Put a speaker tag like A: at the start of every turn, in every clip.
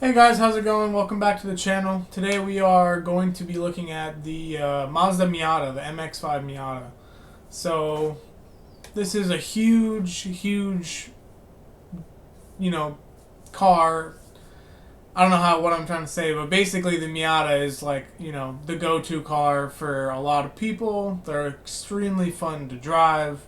A: Hey guys, how's it going? Welcome back to the channel. Today we are going to be looking at the Mazda Miata, the MX-5 Miata. So this is a huge, you know, car. I don't know what I'm trying to say, but basically the Miata is like, the go-to car for a lot of people. They're extremely fun to drive,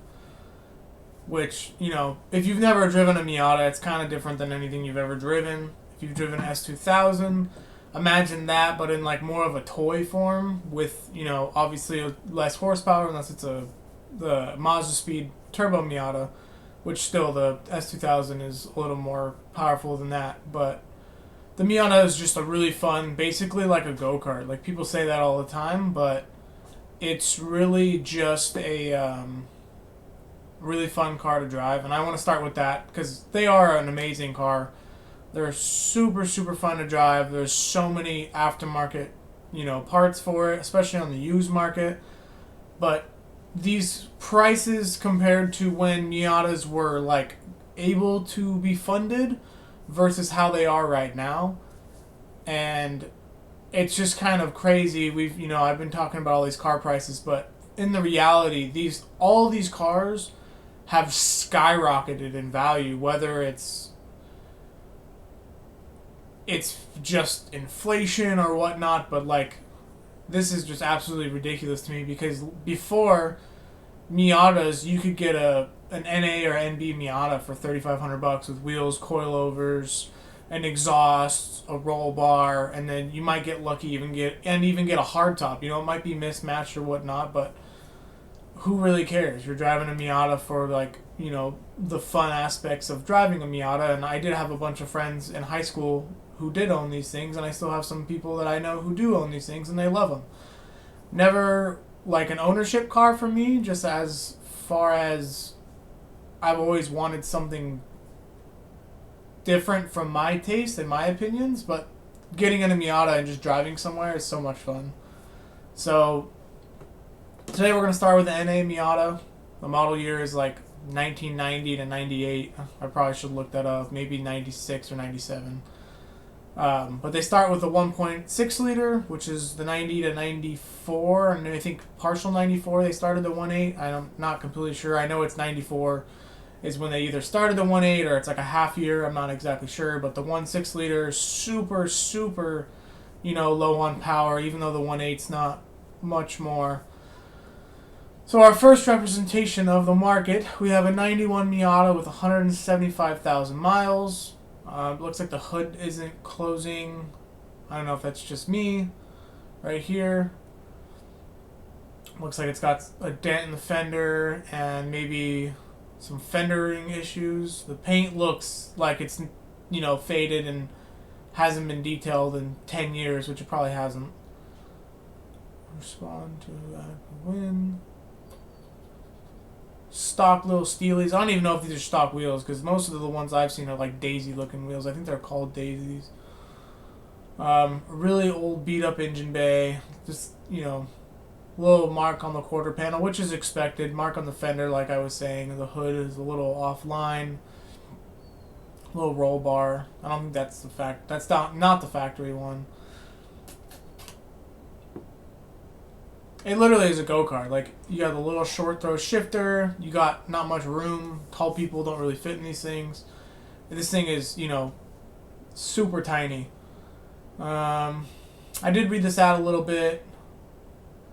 A: which, if you've never driven a Miata, it's kind of different than anything you've ever driven. If you've driven S2000, imagine that, but in like more of a toy form with, obviously less horsepower unless it's the Mazda Speed Turbo Miata, which still the S2000 is a little more powerful than that. But the Miata is just a really fun, basically like a go-kart. Like people say that all the time, but it's really just a really fun car to drive. And I want to start with that because they are an amazing car. They're super fun to drive. There's so many aftermarket, parts for it, especially on the used market. But these prices compared to when Miatas were like able to be funded versus how they are right now. And it's just kind of crazy. I've been talking about all these car prices, but in the reality, all these cars have skyrocketed in value, whether it's just inflation or whatnot, but like this is just absolutely ridiculous to me because before Miatas you could get an NA or NB Miata for $3,500 with wheels, coilovers, an exhaust, a roll bar, and then you might get lucky even get a hardtop. It might be mismatched or whatnot, but who really cares? You're driving a Miata for the fun aspects of driving a Miata, and I did have a bunch of friends in high school who did own these things, and I still have some people that I know who do own these things, and they love them. Never like an ownership car for me, just as far as I've always wanted something different from my taste and my opinions, but getting in a Miata and just driving somewhere is so much fun. So today we're going to start with the NA Miata. The model year is like 1990 to 98. I probably should look that up. Maybe 96 or 97. But they start with the 1.6 liter, which is the 90 to 94, and I think partial 94. They started the 1.8. I'm not completely sure. I know it's 94 is when they either started the 1.8 or it's like a half year. I'm not exactly sure, but the 1.6 liter is super, low on power, even though the 1.8's not much more. So our first representation of the market, we have a 91 Miata with 175,000 miles. Looks like the hood isn't closing. I don't know if that's just me. Right here. Looks like it's got a dent in the fender and maybe some fendering issues. The paint looks like it's, faded and hasn't been detailed in 10 years, which it probably hasn't. Respond to that win. Stock little steelies. I don't even know if these are stock wheels because most of the ones I've seen are like daisy looking wheels. I think they're called daisies. Really old beat up engine bay. Just, little mark on the quarter panel, which is expected. Mark on the fender, like I was saying. The hood is a little offline. Little roll bar. I don't think that's that's not the factory one. It literally is a go-kart. Like, you got the little short throw shifter. You got not much room. Tall people don't really fit in these things. This thing is, super tiny. I did read this out a little bit.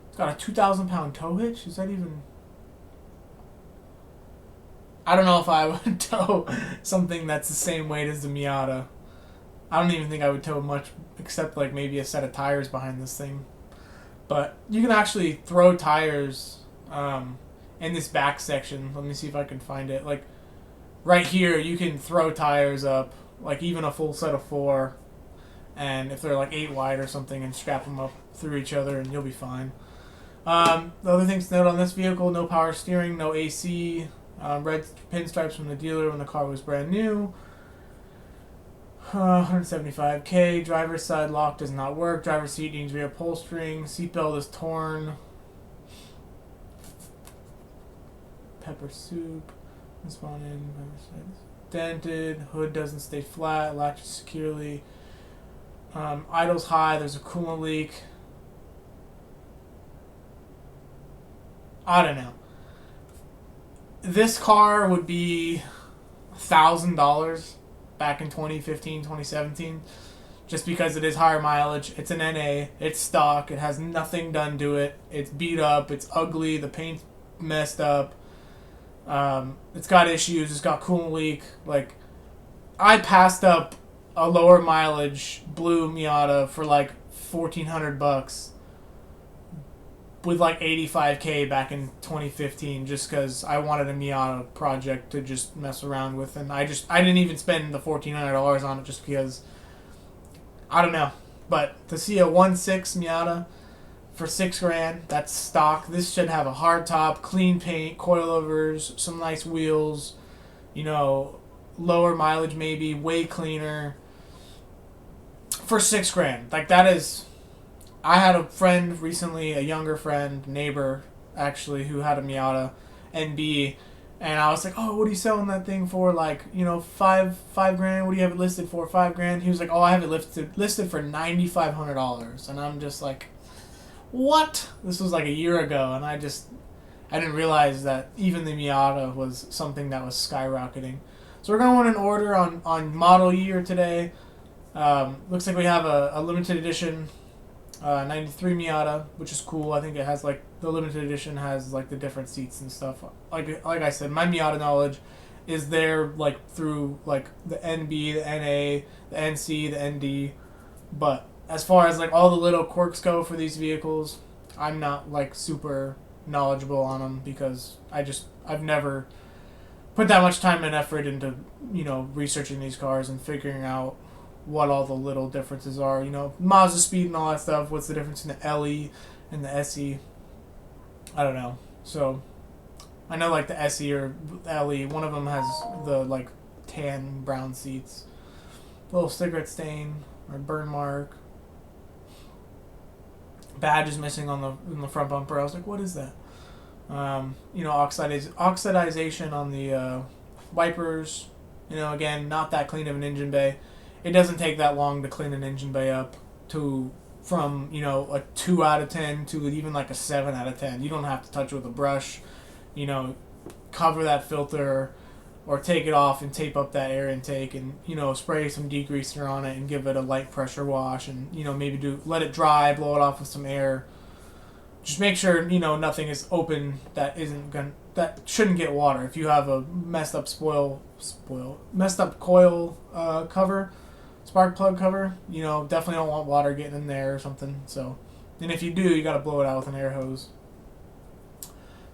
A: It's got a 2,000-pound tow hitch. Is that even... I don't know if I would tow something that's the same weight as the Miata. I don't even think I would tow much except like maybe a set of tires behind this thing. But you can actually throw tires in this back section. Let me see if I can find it. Like right here, you can throw tires up, like even a full set of 4. And if they're like 8 wide or something, and strap them up through each other, and you'll be fine. The other things to note on this vehicle: no power steering, no AC, red pinstripes from the dealer when the car was brand new. 175K. Driver's side lock does not work. Driver's seat needs reupholstering. Seatbelt is torn. Pepper soup. Spawn in. Dented. Hood doesn't stay flat. Latches securely. Idle's high. There's a coolant leak. I don't know. This car would be $1,000 back in 2015, 2017, just because it is higher mileage. It's an NA. It's stock. It has nothing done to it. It's beat up. It's ugly. The paint's messed up. It's got issues. It's got coolant leak. Like, I passed up a lower mileage blue Miata for like $1,400 with like 85K back in 2015, just because I wanted a Miata project to just mess around with, and I didn't even spend the $1,400 on it just because I don't know. But to see a 1.6 Miata for $6,000, that's stock. This should have a hard top, clean paint, coilovers, some nice wheels, you know, lower mileage maybe, way cleaner for $6,000. Like, that is. I had a friend recently, a younger friend, neighbor actually, who had a Miata NB, and I was like, "Oh, what are you selling that thing for? Like, you know, five grand. What do you have it listed for? $5,000." He was like, "Oh, I have it listed for $9,500," and I'm just like, "What?" This was like a year ago, and I didn't realize that even the Miata was something that was skyrocketing. So we're going in order on model year today. Looks like we have a limited edition 93 Miata, which is cool. I think it has like the limited edition has like the different seats and stuff. Like I said, my Miata knowledge is there like through like the NB, the NA, the NC, the ND. But as far as like all the little quirks go for these vehicles, I'm not like super knowledgeable on them because I've never put that much time and effort into, you know, researching these cars and figuring out what all the little differences are. You know, Mazda speed and all that stuff. What's the difference in the LE and the SE? I don't know. So I know like the SE or LE, one of them has the like tan brown seats, little cigarette stain or burn mark. Badge is missing on the front bumper. I was like, what is that? You know, oxidization on the wipers. You know, again, not that clean of an engine bay. It doesn't take that long to clean an engine bay up from, you know, a 2 out of 10 to even like a 7 out of 10. You don't have to touch it with a brush. You know, cover that filter or take it off and tape up that air intake and, you know, spray some degreaser on it and give it a light pressure wash and, you know, maybe let it dry, blow it off with some air. Just make sure, you know, nothing is open that shouldn't get water. If you have a messed up coil cover, spark plug cover, you know, definitely don't want water getting in there or something. So, and if you do, you got to blow it out with an air hose.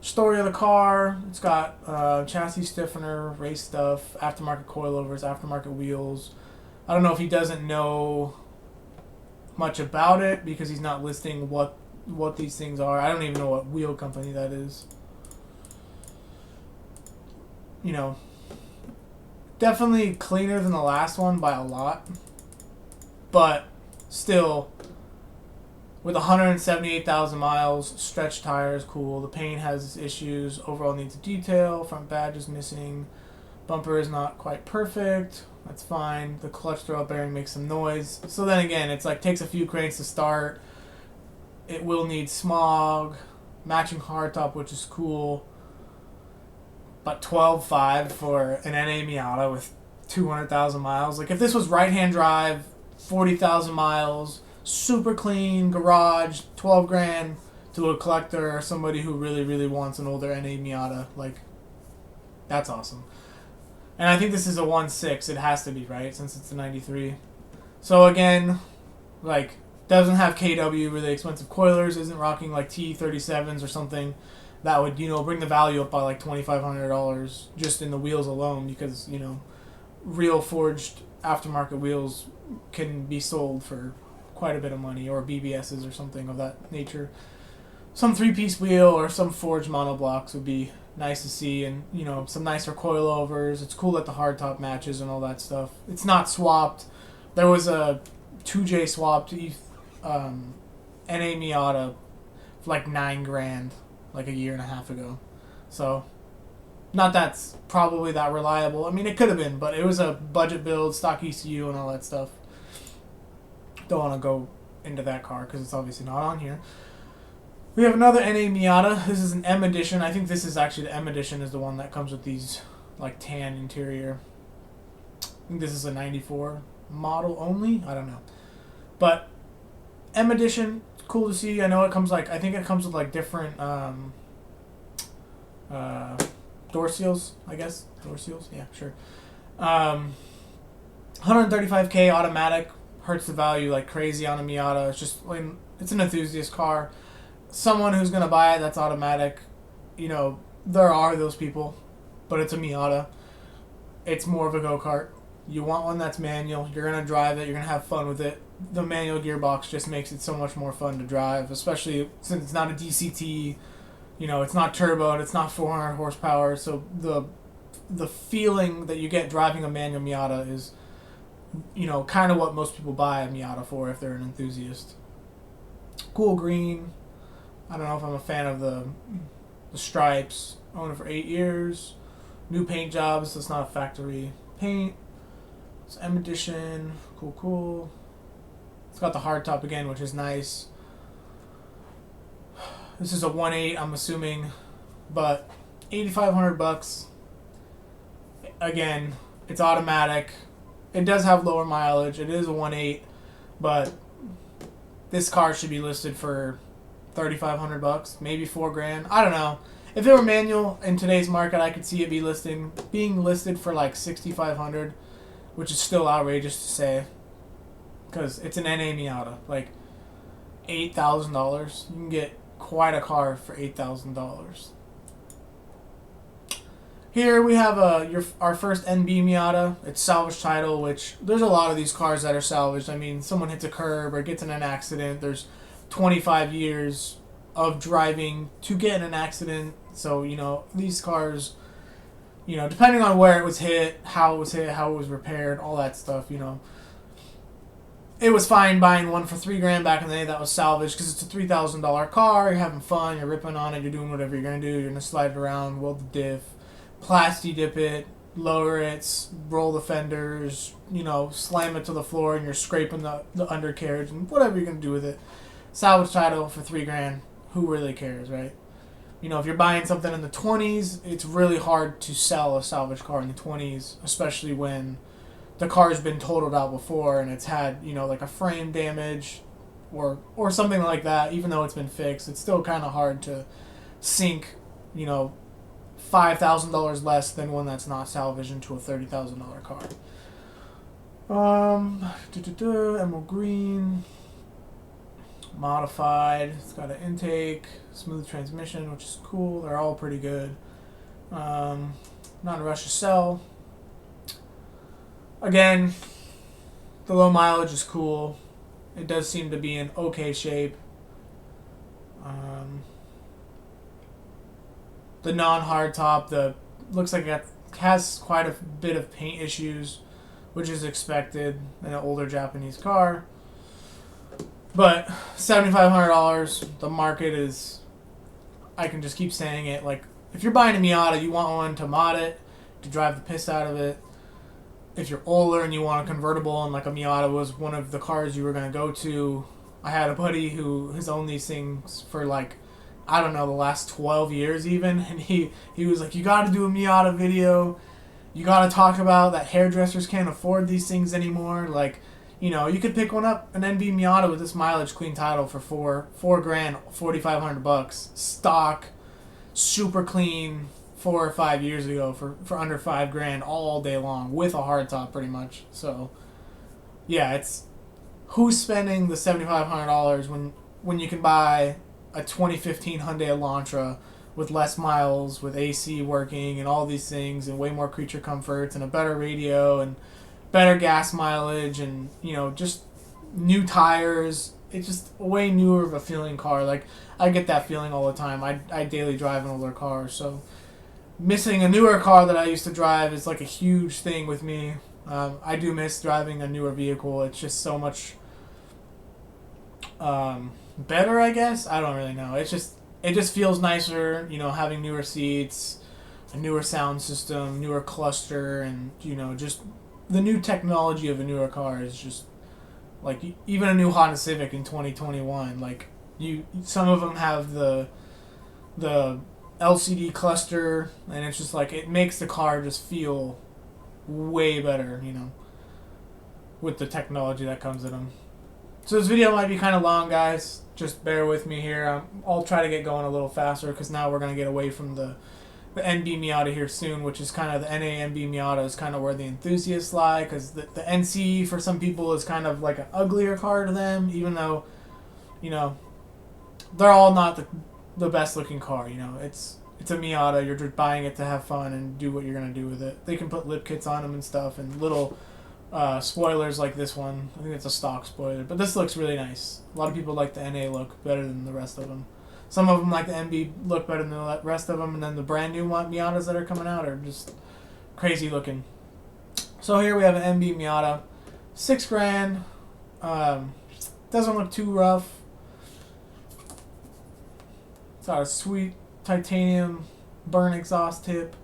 A: Story of the car: it's got chassis stiffener, race stuff, aftermarket coilovers, aftermarket wheels. I don't know if he doesn't know much about it because he's not listing what these things are. I don't even know what wheel company that is. You know, definitely cleaner than the last one by a lot, but still, with 178,000 miles, stretch tires, cool. The paint has issues. Overall needs a detail. Front badge is missing. Bumper is not quite perfect. That's fine. The clutch throw bearing makes some noise. So then again, it's like takes a few cranes to start. It will need smog, matching hardtop, which is cool. But 12.5 for an NA Miata with 200,000 miles. Like, if this was right-hand drive, 40,000 miles, super clean, garage, 12 grand to a collector or somebody who really, really wants an older NA Miata, like, that's awesome. And I think this is a 1.6. It has to be, right? Since it's a 93. So, again, like, doesn't have KW, really expensive coilers, isn't rocking, like, T37s or something. That would, you know, bring the value up by like $2,500 just in the wheels alone because, you know, real forged aftermarket wheels can be sold for quite a bit of money, or BBSs or something of that nature. Some 3-piece wheel or some forged monoblocks would be nice to see, and, you know, some nicer coilovers. It's cool that the hardtop matches and all that stuff. It's not swapped. There was a 2J swapped NA Miata for like $9 grand. Like a year and a half ago. So, not that's probably that reliable. I mean, it could have been, but it was a budget build, stock ECU, and all that stuff. don't want to go into that car because it's obviously not on here. We have another NA Miata. This is an M edition. I think this is actually the M edition is the one that comes with these like tan interior. I think this is a 94 model only. I don't know. But M edition, cool to see. I know it comes like, I think it comes with like different door seals, I guess. Door seals? Yeah, sure. 135K automatic, hurts the value like crazy on a Miata. It's just, like, it's an enthusiast car. Someone who's going to buy it that's automatic, you know, there are those people, but it's a Miata. It's more of a go-kart. You want one that's manual. You're going to drive it. You're going to have fun with it. The manual gearbox just makes it so much more fun to drive, especially since it's not a DCT. You know, it's not turbo and it's not 400 horsepower. So the feeling that you get driving a manual Miata is, you know, kind of what most people buy a Miata for if they're an enthusiast. Cool green. I don't know if I'm a fan of the stripes. Owned it for 8 years. New paint jobs. So it's not a factory paint. It's M edition. Cool. It's got the hardtop again, which is nice. This is a 1.8, I'm assuming, but $8,500. Again, it's automatic. It does have lower mileage. It is a 1.8, but this car should be listed for $3,500, maybe $4,000. I don't know. If it were manual in today's market, I could see it being listed for like $6,500, which is still outrageous to say, because it's an NA Miata. Like $8,000, you can get quite a car for $8,000. Here we have our first NB Miata. It's salvage title, which there's a lot of these cars that are salvaged. I mean, someone hits a curb or gets in an accident. There's 25 years of driving to get in an accident. So, you know, these cars, you know, depending on where it was hit, how it was repaired, all that stuff, you know. It was fine buying one for $3,000 back in the day that was salvaged because it's a $3,000 car. You're having fun. You're ripping on it. You're doing whatever you're going to do. You're going to slide it around, weld the diff, plasti dip it, lower it, roll the fenders, you know, slam it to the floor, and you're scraping the undercarriage and whatever you're going to do with it. Salvage title for $3,000. Who really cares, right? You know, if you're buying something in the 20s, it's really hard to sell a salvage car in the 20s, especially when the car's been totaled out before and it's had, you know, like a frame damage or something like that. Even though it's been fixed, it's still kind of hard to sink, you know, $5,000 less than one that's not salvaged into a $30,000 car. Emerald green, modified. It's got an intake, smooth transmission, which is cool. They're all pretty good. Not in a rush to sell. Again, the low mileage is cool. It does seem to be in okay shape. The non-hard top, looks like it has quite a bit of paint issues, which is expected in an older Japanese car. But $7,500, the market is, I can just keep saying it, like, if you're buying a Miata, you want one to mod it, to drive the piss out of it. If you're older and you want a convertible and like a Miata was one of the cars you were going to go to, I had a buddy who has owned these things for like, I don't know, the last 12 years even, and he was like, you got to do a Miata video. You got to talk about that hairdressers can't afford these things anymore. Like, you know, you could pick one up, an NB Miata with this mileage, clean title for $4,000, $4,500, stock, super clean, 4 or 5 years ago for under $5,000 all day long with a hardtop pretty much. So, yeah, it's who's spending the $7,500 when you can buy a 2015 Hyundai Elantra with less miles, with AC working and all these things and way more creature comforts and a better radio and better gas mileage and, you know, just new tires. It's just a way newer of a feeling car. Like, I get that feeling all the time. I daily drive an older car, so missing a newer car that I used to drive is like a huge thing with me. I do miss driving a newer vehicle. It's just so much better, I guess. I don't really know. It just feels nicer, you know, having newer seats, a newer sound system, newer cluster, and, you know, just the new technology of a newer car is just Like even a new Honda Civic in 2021, like some of them have the LCD cluster, and it's just like it makes the car just feel way better, you know, with the technology that comes in them. So this video might be kind of long, guys. Just bear with me here. I'll try to get going a little faster because now we're going to get away from the NB Miata here soon, which is kind of the NA NB Miata is kind of where the enthusiasts lie, because the NC for some people is kind of like an uglier car to them, even though, you know, they're all not the best looking car. You know, it's a Miata. You're just buying it to have fun and do what you're going to do with it. They can put lip kits on them and stuff, and little spoilers like this one. I think it's a stock spoiler, but this looks really nice. A lot of people like the NA look better than the rest of them. Some of them like the NB look better than the rest of them, and then the brand new Miatas that are coming out are just crazy looking. So here we have an NB Miata, $6,000. Doesn't look too rough. It's got a sweet titanium burn exhaust tip.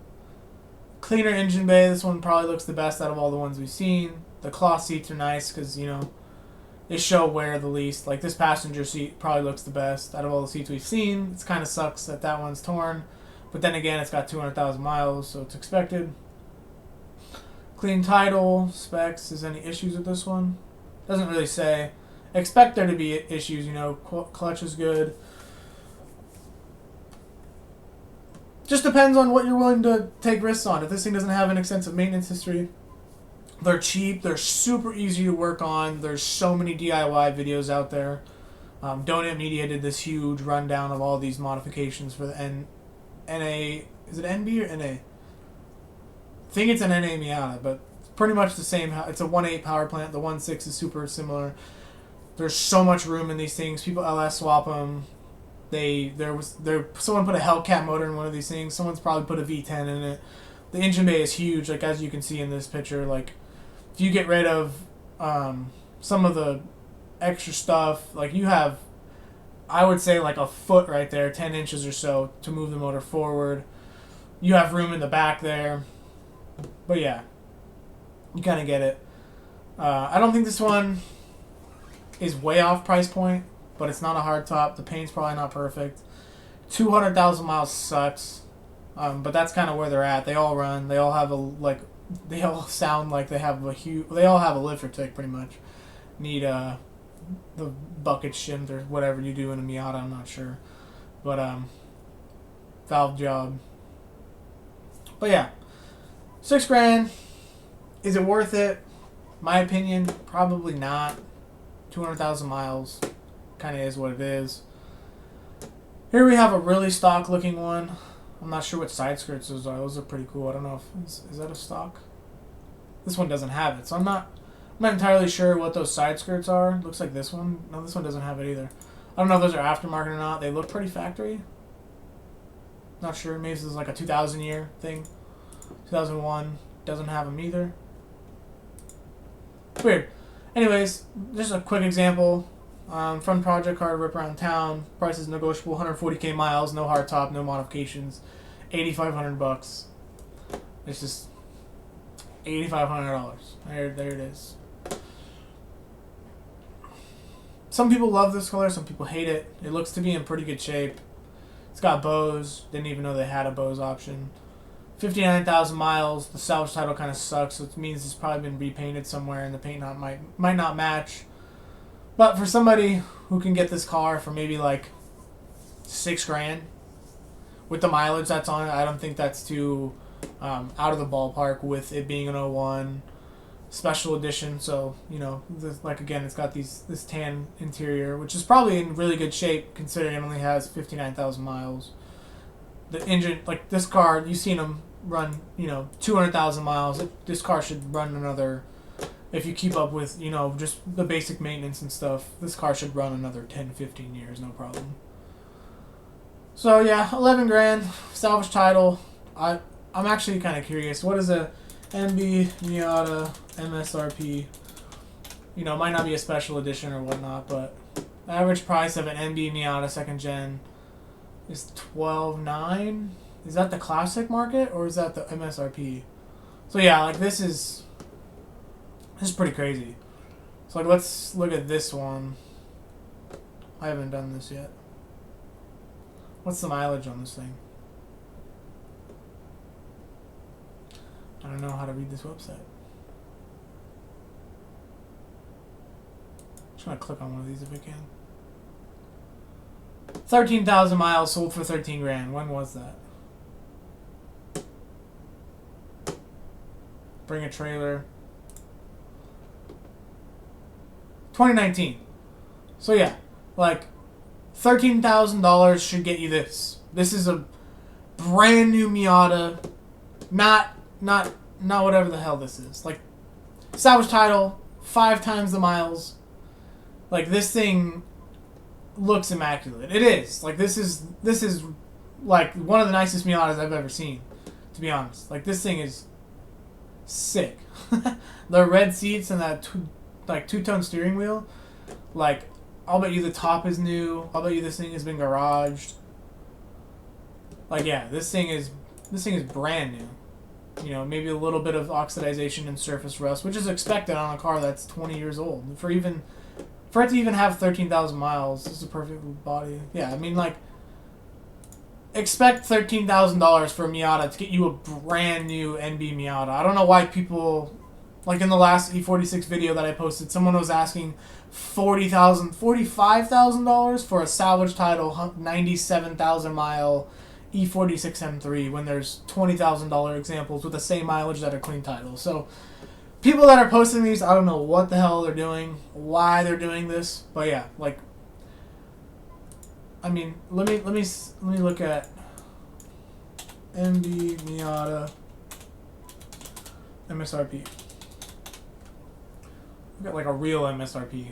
A: Cleaner engine bay. This one probably looks the best out of all the ones we've seen. The cloth seats are nice because, you know, they show wear the least. Like this passenger seat probably looks the best out of all the seats we've seen. It kind of sucks that that one's torn. But then again, it's got 200,000 miles, so it's expected. Clean title, specs. Is any issues with this one? Doesn't really say. Expect there to be issues, you know. Clutch is good. Just depends on what you're willing to take risks on. If this thing doesn't have an extensive maintenance history, they're cheap. They're super easy to work on. There's so many DIY videos out there. Donut Media did this huge rundown of all these modifications for the NA. Is it NB or NA? I think it's an NA Miata, but it's pretty much the same. It's a 1.8 power plant. The 1.6 is super similar. There's so much room in these things. People LS swap them. Someone put a Hellcat motor in one of these things. Someone's probably put a V10 in it. The engine bay is huge, like as you can see in this picture. Like if you get rid of some of the extra stuff, like you have, I would say like a foot right there, 10 inches or so to move the motor forward. You have room in the back there. But yeah, you kind of get it. I don't think this one is way off price point, but it's not a hard top. The paint's probably not perfect. 200,000 miles sucks, but that's kind of where they're at. They all run. They all have they all sound like they have they all have a lifter tick pretty much. Need the bucket shimmed or whatever you do in a Miata. I'm not sure, but valve job. But yeah, $6,000. Is it worth it? My opinion, probably not. 200,000 miles. Kind of is what it is. Here we have a really stock looking one. I'm not sure what side skirts those are. Those are pretty cool. I don't know if is that a stock. This one doesn't have it, so I'm not entirely sure what those side skirts are. Looks like this one. No, this one doesn't have it either. I don't know if those are aftermarket or not. They look pretty factory. Not sure. Maybe this is like a 2000 year thing. 2001 doesn't have them either. Weird. Anyways, just a quick example. Front project car to rip around town. Price is negotiable. 140k miles. No hard top. No modifications. $8,500. It's just $8,500. There it is. Some people love this color. Some people hate it. It looks to be in pretty good shape. It's got bows. Didn't even know they had a bows option. 59,000 miles. The salvage title kind of sucks, so it means it's probably been repainted somewhere, and the paint might not match. But for somebody who can get this car for maybe like $6,000 with the mileage that's on it, I don't think that's too out of the ballpark with it being an 01 special edition. So, you know, like again, it's got this tan interior, which is probably in really good shape considering it only has 59,000 miles. The engine, like this car, you've seen them run, you know, 200,000 miles. This car should run another, if you keep up with, you know, just the basic maintenance and stuff, this car should run another 10, 15 years, no problem. So yeah, $11,000, salvage title. I'm actually kind of curious. What is a NB Miata MSRP? You know, it might not be a special edition or whatnot, but the average price of an NB Miata 2nd gen is $12,900. Is that the classic market or is that the MSRP? So yeah, like this is pretty crazy. So like, let's look at this one. I haven't done this yet. What's the mileage on this thing? I don't know how to read this website. Just gonna click on one of these if I can. 13,000 miles, sold for 13 grand. When was that? Bring a trailer. 2019. So yeah, like $13,000 should get you this. This is a brand new Miata, not whatever the hell this is. Like, salvage title, 5 times the miles. Like, this thing looks immaculate. It is. Like, this is like one of the nicest Miatas I've ever seen, to be honest. Like, this thing is sick. The red seats and that two-tone steering wheel, like, I'll bet you the top is new. I'll bet you this thing has been garaged. Like, yeah, this thing is brand new. You know, maybe a little bit of oxidization and surface rust, which is expected on a car that's 20 years old. For it to even have 13,000 miles, this is a perfect body. Yeah, I mean, like, expect $13,000 for a Miata to get you a brand new NB Miata. I don't know why people, like in the last E46 video that I posted, someone was asking $45,000 for a salvage title 97,000 mile E46 M3 when there's $20,000 examples with the same mileage that are clean title. So people that are posting these, I don't know what the hell they're doing, why they're doing this, but yeah, like, I mean, let me look at MB Miata MSRP. We got like a real MSRP.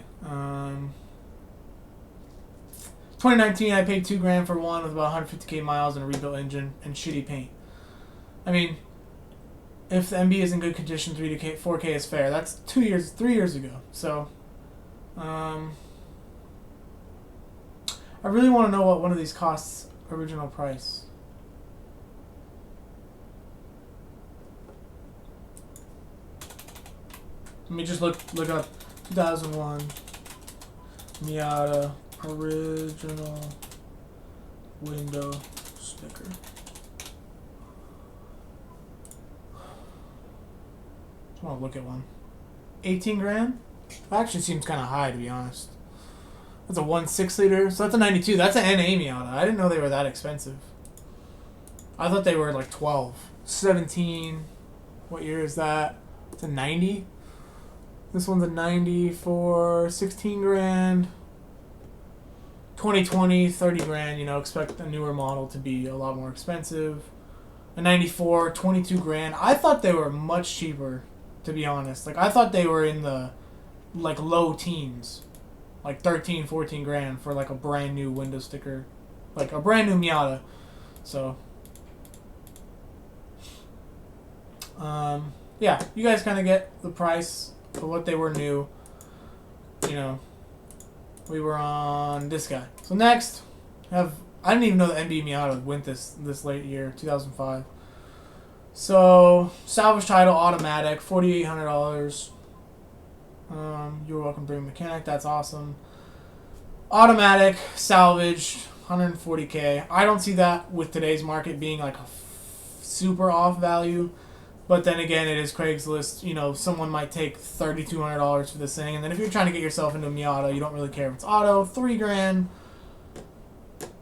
A: 2019, I paid $2 grand for one with about 150k miles and a rebuilt engine and shitty paint. I mean, if the MB is in good condition, 4K is fair. That's 3 years ago. So, I really want to know what one of these costs original price. Let me just look up 2001 Miata original window sticker. I want to look at one. 18 grand? That actually seems kind of high, to be honest. That's a 1.6 liter, so that's a 92. That's an NA Miata. I didn't know they were that expensive. I thought they were like 12. 17. What year is that? It's a 90. This one's a 90 for 16 grand. 2020, 30 grand. You know, expect a newer model to be a lot more expensive. A 94, 22 grand. I thought they were much cheaper, to be honest. Like, I thought they were in the, like, low teens. Like 13, 14 grand for like a brand new window sticker. Like a brand new Miata. So, yeah, you guys kind of get the price for what they were new. You know, we were on this guy. So next, I didn't even know the NB Miata went this late year, 2005. So, salvage title, automatic, $4,800. You're welcome, bring mechanic. That's awesome. Automatic, salvage, 140k. I don't see that with today's market being like a super off value. But then again, it is Craigslist. You know, someone might take $3,200 for this thing. And then if you're trying to get yourself into a Miata, you don't really care if it's auto. 3 grand.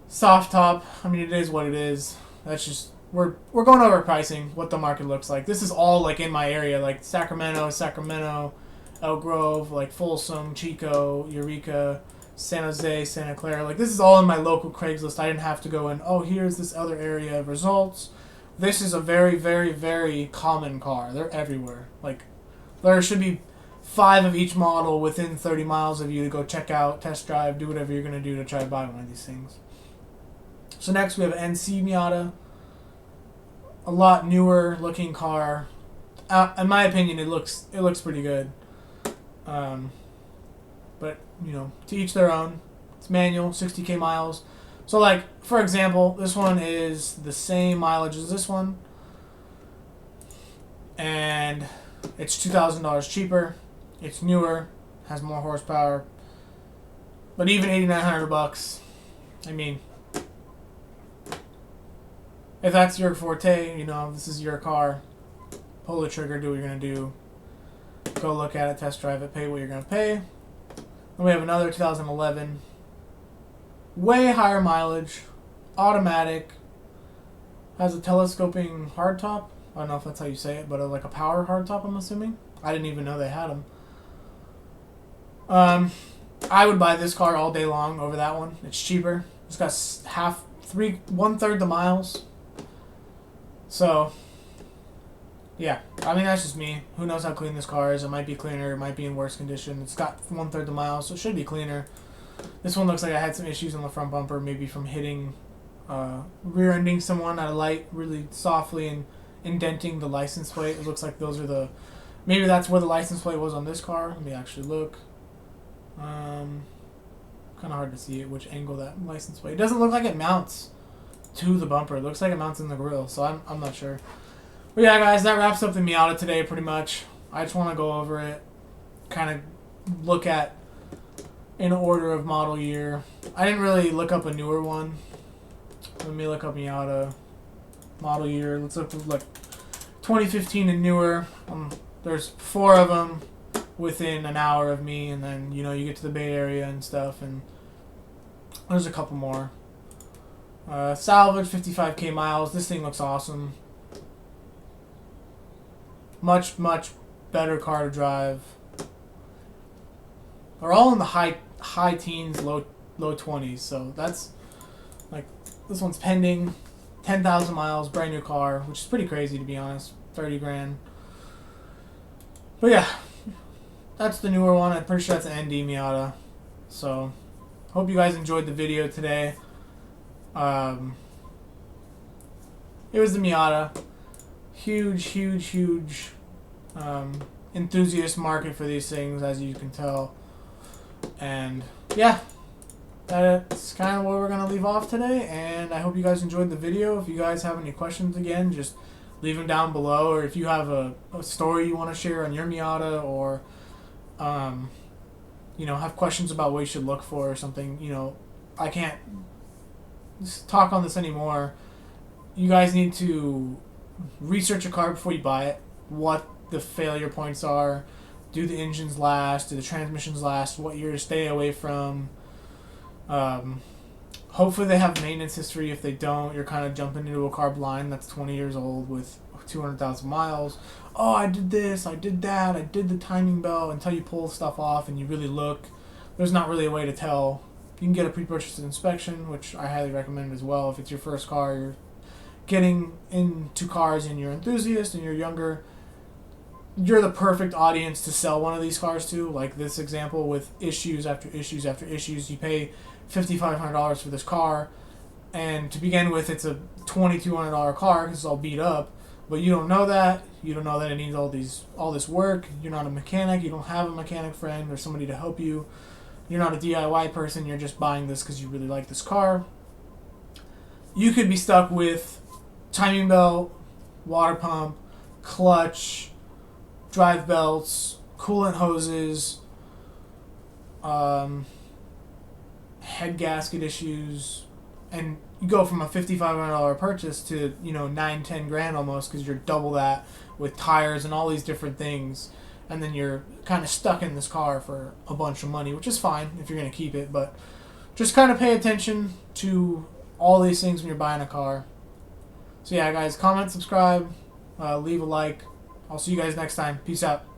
A: Soft top. I mean, it is what it is. That's just, we're going over pricing, what the market looks like. This is all like in my area, like Sacramento, Elk Grove, like Folsom, Chico, Eureka, San Jose, Santa Clara. Like, this is all in my local Craigslist. I didn't have to go in, oh, here's this other area of results. This is a very, very, very common car. They're everywhere. Like, there should be 5 of each model within 30 miles of you to go check out, test drive, do whatever you're going to do to try to buy one of these things. So next we have NC Miata. A lot newer looking car. In my opinion, it looks pretty good. But, you know, to each their own. It's manual, 60k miles. So, like, for example, this one is the same mileage as this one. And it's $2,000 cheaper. It's newer. has more horsepower. But even $8,900, I mean, if that's your forte, you know, this is your car, pull the trigger, do what you're going to do. Go look at it, test drive it, pay what you're going to pay. Then we have another 2011. Way higher mileage, automatic, has a telescoping hardtop. I don't know if that's how you say it, but like a power hardtop, I'm assuming. I didn't even know they had them. I would buy this car all day long over that one. It's cheaper. It's got 1/3 the miles. So, yeah. I mean, that's just me. Who knows how clean this car is? It might be cleaner. It might be in worse condition. It's got 1/3 the miles, so it should be cleaner. This one looks like I had some issues on the front bumper, maybe from hitting, rear-ending someone at a light really softly and indenting the license plate. It looks like those are the... Maybe that's where the license plate was on this car. Let me actually look. Kind of hard to see at which angle that license plate. It doesn't look like it mounts to the bumper. It looks like it mounts in the grill, so I'm not sure. But yeah, guys, that wraps up the Miata today pretty much. I just want to go over it, kind of look at in order of model year. I didn't really look up a newer one. Let me look up Miata model year. Let's look like 2015 and newer. There's 4 of them within an hour of me, and then, you know, you get to the Bay Area and stuff, and there's a couple more. Salvage, 55k miles. This thing looks awesome. Much, much better car to drive. They're all in the high teens, low 20s, so that's, like, this one's pending. 10,000 miles, brand new car, which is pretty crazy, to be honest. 30 grand. But yeah, that's the newer one. I'm pretty sure that's an ND Miata. So, hope you guys enjoyed the video today. It was the Miata. Huge enthusiast market for these things, as you can tell. And yeah, that's kind of where we're going to leave off today. And I hope you guys enjoyed the video. If you guys have any questions, again, just leave them down below. Or if you have a story you want to share on your Miata, or you know, have questions about what you should look for or something, you know, I can't talk on this anymore. You guys need to research a car before you buy it. What the failure points are. Do the engines last? Do the transmissions last? What year to stay away from? Hopefully they have maintenance history. If they don't, you're kind of jumping into a car blind that's 20 years old with 200,000 miles. Oh, I did this, I did that, I did the timing belt, until you pull stuff off and you really look. There's not really a way to tell. You can get a pre-purchase inspection, which I highly recommend as well. If it's your first car, you're getting into cars and you're an enthusiast and you're younger, you're the perfect audience to sell one of these cars to. Like this example with issues after issues after issues. You pay $5,500 for this car, and to begin with, it's a $2,200 car because it's all beat up. But you don't know that. You don't know that it needs all this work. You're not a mechanic. You don't have a mechanic friend or somebody to help you. You're not a DIY person. You're just buying this because you really like this car. You could be stuck with timing belt, water pump, clutch, drive belts, coolant hoses, head gasket issues, and you go from a $5,500 purchase to, you know, 9-10 grand almost, because you're double that with tires and all these different things, and then you're kind of stuck in this car for a bunch of money, which is fine if you're going to keep it, but just kind of pay attention to all these things when you're buying a car. So yeah, guys, comment, subscribe, leave a like. I'll see you guys next time. Peace out.